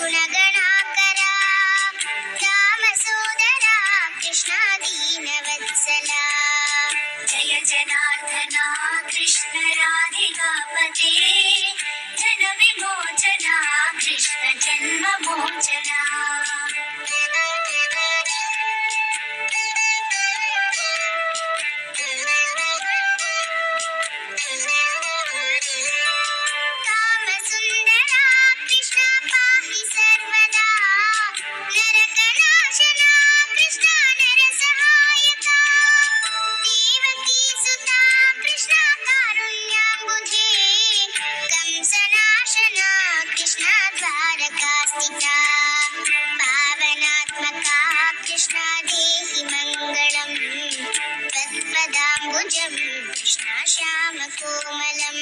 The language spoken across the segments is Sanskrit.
गुणगणाकरा दामसोदरा कृष्णा दीनवत्सला जय जनार्दना कृष्ण राधिकापते जन विमोचना कृष्ण जन्ममोचना कामसुन्दरा कृष्ण पाहि सर्वदा नरकनाशना कृष्ण नरसहायका देवकीसुता कृष्ण कारुण्याम्बुधे कंसनाशना कृष्ण द्वारकास्थिता पावनात्मका कृष्ण देहि मङ्गलम् त्वत्पदाम्बुजं कृष्ण श्यामकोमलम्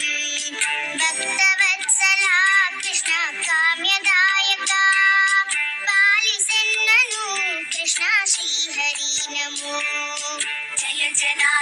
भक्तवत्सला कृष्ण काम्यदायका पालिसेन्ननु कृष्ण श्रीहरि नमो जय जना